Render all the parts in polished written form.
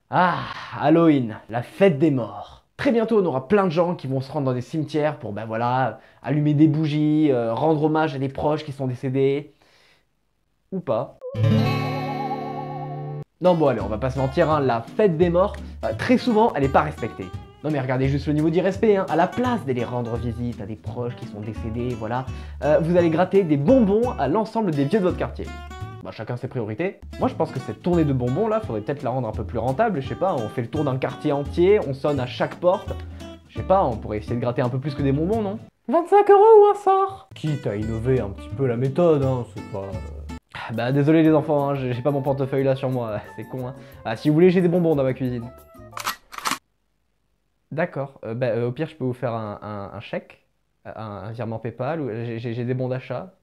Ah, Halloween, la fête des morts. Très bientôt, on aura plein de gens qui vont se rendre dans des cimetières pour, ben voilà, allumer des bougies, rendre hommage à des proches qui sont décédés. Ou pas. Non, bon, allez, on va pas se mentir, hein, la fête des morts, très souvent, elle est pas respectée. Non, mais regardez juste le niveau d'irrespect, hein. À la place d'aller rendre visite à des proches qui sont décédés, voilà, vous allez gratter des bonbons à l'ensemble des vieux de votre quartier. Bah, chacun ses priorités. Moi, je pense que cette tournée de bonbons là, faudrait peut-être la rendre un peu plus rentable. Je sais pas, on fait le tour d'un quartier entier, on sonne à chaque porte. Je sais pas, on pourrait essayer de gratter un peu plus que des bonbons, non? 25 € ou un sort? Quitte à innover un petit peu la méthode, hein, c'est pas. Bah, désolé les enfants, hein, j'ai pas mon portefeuille là sur moi, c'est con, hein. Ah, si vous voulez, j'ai des bonbons dans ma cuisine. D'accord, au pire, je peux vous faire un chèque, un virement PayPal, ou j'ai des bons d'achat,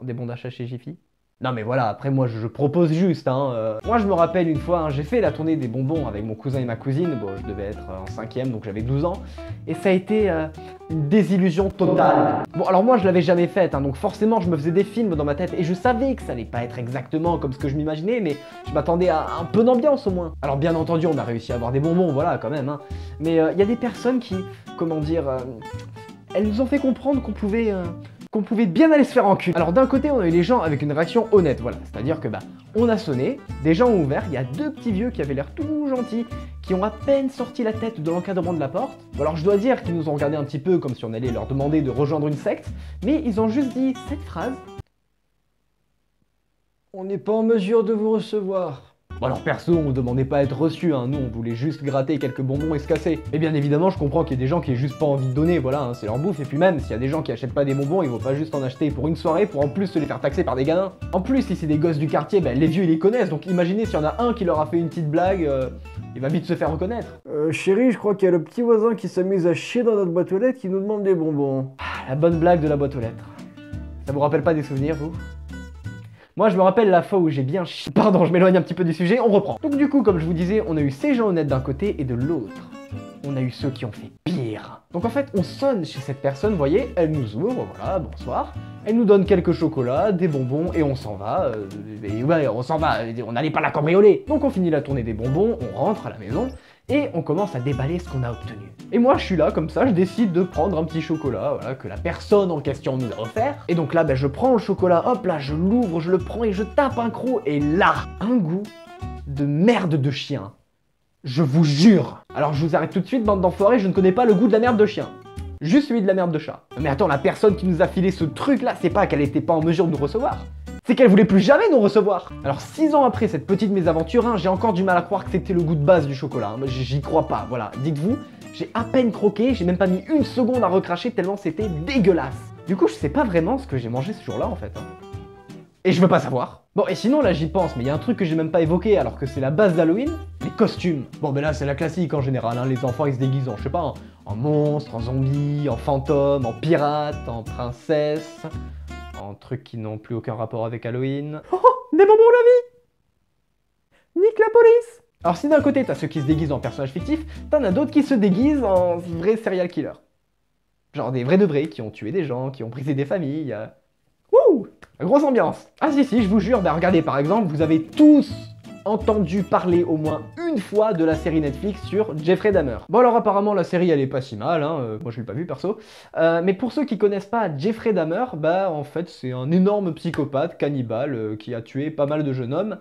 des bons d'achat chez Jiffy. Non mais voilà, après moi je propose juste, hein. Moi je me rappelle une fois, hein, j'ai fait la tournée des bonbons avec mon cousin et ma cousine, bon je devais être en 5ème donc j'avais 12 ans, et ça a été une désillusion totale. Bon alors moi je l'avais jamais faite, hein, donc forcément je me faisais des films dans ma tête, et je savais que ça allait pas être exactement comme ce que je m'imaginais, mais je m'attendais à un peu d'ambiance au moins. Alors bien entendu on a réussi à avoir des bonbons, voilà quand même, hein. Mais il y a des personnes qui, comment dire, elles nous ont fait comprendre qu'on pouvait bien aller se faire en cul. Alors d'un côté, on a eu les gens avec une réaction honnête, voilà. C'est-à-dire que on a sonné, des gens ont ouvert, il y a deux petits vieux qui avaient l'air tout gentils, qui ont à peine sorti la tête de l'encadrement de la porte. Bon, alors je dois dire qu'ils nous ont regardé un petit peu comme si on allait leur demander de rejoindre une secte, mais ils ont juste dit cette phrase. On n'est pas en mesure de vous recevoir. Bon alors perso, on demandait pas à être reçu, hein. Nous on voulait juste gratter quelques bonbons et se casser. Et bien évidemment, je comprends qu'il y ait des gens qui aient juste pas envie de donner, voilà, hein, c'est leur bouffe. Et puis même, s'il y a des gens qui achètent pas des bonbons, ils vont pas juste en acheter pour une soirée pour en plus se les faire taxer par des gamins. En plus, si c'est des gosses du quartier, les vieux ils les connaissent, donc imaginez s'il y en a un qui leur a fait une petite blague, il va vite se faire reconnaître. Chérie, je crois qu'il y a le petit voisin qui s'amuse à chier dans notre boîte aux lettres qui nous demande des bonbons. La bonne blague de la boîte aux lettres. Ça vous rappelle pas des souvenirs, vous? Moi, je me rappelle la fois où j'ai bien chi... Pardon, je m'éloigne un petit peu du sujet, on reprend. Donc du coup, comme je vous disais, on a eu ces gens honnêtes d'un côté et de l'autre, on a eu ceux qui ont fait pire. Donc en fait, on sonne chez cette personne, vous voyez, elle nous ouvre, voilà, bonsoir. Elle nous donne quelques chocolats, des bonbons, et on s'en va. Et ouais, on s'en va, on n'allait pas la cambrioler. Donc on finit la tournée des bonbons, on rentre à la maison, et on commence à déballer ce qu'on a obtenu. Et moi je suis là comme ça, je décide de prendre un petit chocolat, voilà, que la personne en question nous a offert. Et donc là, je prends le chocolat, hop là, je l'ouvre, je le prends et je tape un croc, et là, un goût de merde de chien. Je vous jure. Alors je vous arrête tout de suite, bande d'enfoirés, je ne connais pas le goût de la merde de chien. Juste celui de la merde de chat. Mais attends, la personne qui nous a filé ce truc là, c'est pas qu'elle était pas en mesure de nous recevoir. C'est qu'elle voulait plus jamais nous recevoir. Alors 6 ans après cette petite mésaventure, hein, j'ai encore du mal à croire que c'était le goût de base du chocolat. Hein. J'y crois pas, voilà. Dites-vous, j'ai à peine croqué, j'ai même pas mis une seconde à recracher tellement c'était dégueulasse. Du coup, je sais pas vraiment ce que j'ai mangé ce jour-là en fait. Hein. Et je veux pas savoir. Bon, et sinon là j'y pense, mais il y a un truc que j'ai même pas évoqué alors que c'est la base d'Halloween, les costumes. Bon, mais là c'est la classique en général, hein, les enfants ils se déguisent en, je sais pas, en monstre, en zombie, en fantôme, en pirate, en princesse, en trucs qui n'ont plus aucun rapport avec Halloween. Oh, des bonbons la vie! Nique la police! Alors si d'un côté t'as ceux qui se déguisent en personnages fictifs, t'en as d'autres qui se déguisent en vrais serial killers. Genre des vrais de vrais qui ont tué des gens, qui ont brisé des familles. Wouh! Grosse ambiance. Ah si, je vous jure, regardez par exemple, vous avez tous entendu parler au moins une fois de la série Netflix sur Jeffrey Dahmer. Bon alors apparemment la série elle est pas si mal, hein, moi je l'ai pas vue perso, mais pour ceux qui connaissent pas Jeffrey Dahmer, en fait c'est un énorme psychopathe cannibale qui a tué pas mal de jeunes hommes.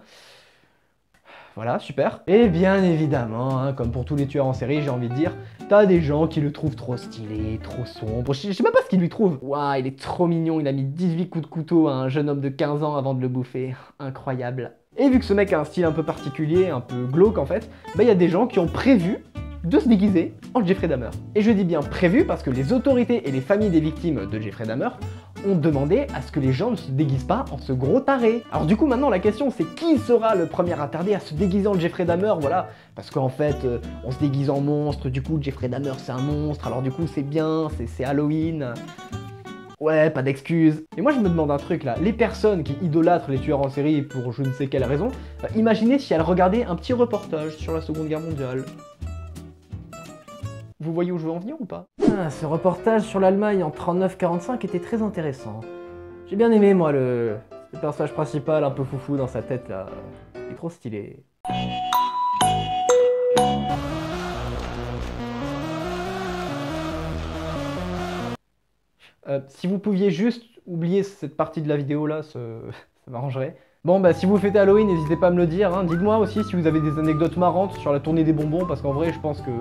Voilà, super. Et bien évidemment, hein, comme pour tous les tueurs en série, j'ai envie de dire, t'as des gens qui le trouvent trop stylé, trop sombre. Je sais même pas ce qu'ils lui trouvent. Waouh, il est trop mignon, il a mis 18 coups de couteau à un jeune homme de 15 ans avant de le bouffer. Incroyable. Et vu que ce mec a un style un peu particulier, un peu glauque en fait, il y a des gens qui ont prévu de se déguiser en Jeffrey Dahmer. Et je dis bien prévu parce que les autorités et les familles des victimes de Jeffrey Dahmer ont demandé à ce que les gens ne se déguisent pas en ce gros taré. Alors du coup maintenant la question c'est qui sera le premier attardé à se déguiser en Jeffrey Dahmer, voilà. Parce qu'en fait on se déguise en monstre, du coup Jeffrey Dahmer c'est un monstre, alors du coup c'est bien, c'est Halloween. Ouais, pas d'excuses. Et moi je me demande un truc là, les personnes qui idolâtrent les tueurs en série pour je ne sais quelle raison, imaginez si elles regardaient un petit reportage sur la Seconde Guerre mondiale. Vous voyez où je veux en venir ou pas? Ah, ce reportage sur l'Allemagne en 39-45 était très intéressant. J'ai bien aimé moi le personnage principal un peu foufou dans sa tête là. Il est trop stylé. Si vous pouviez juste oublier cette partie de la vidéo là, ça m'arrangerait. Bon bah si vous fêtez Halloween, n'hésitez pas à me le dire, hein. Dites-moi aussi si vous avez des anecdotes marrantes sur la tournée des bonbons, parce qu'en vrai je pense que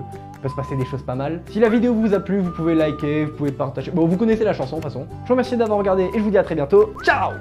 peut se passer des choses pas mal. Si la vidéo vous a plu, vous pouvez liker, vous pouvez partager. Bon, vous connaissez la chanson de toute façon. Je vous remercie d'avoir regardé et je vous dis à très bientôt. Ciao!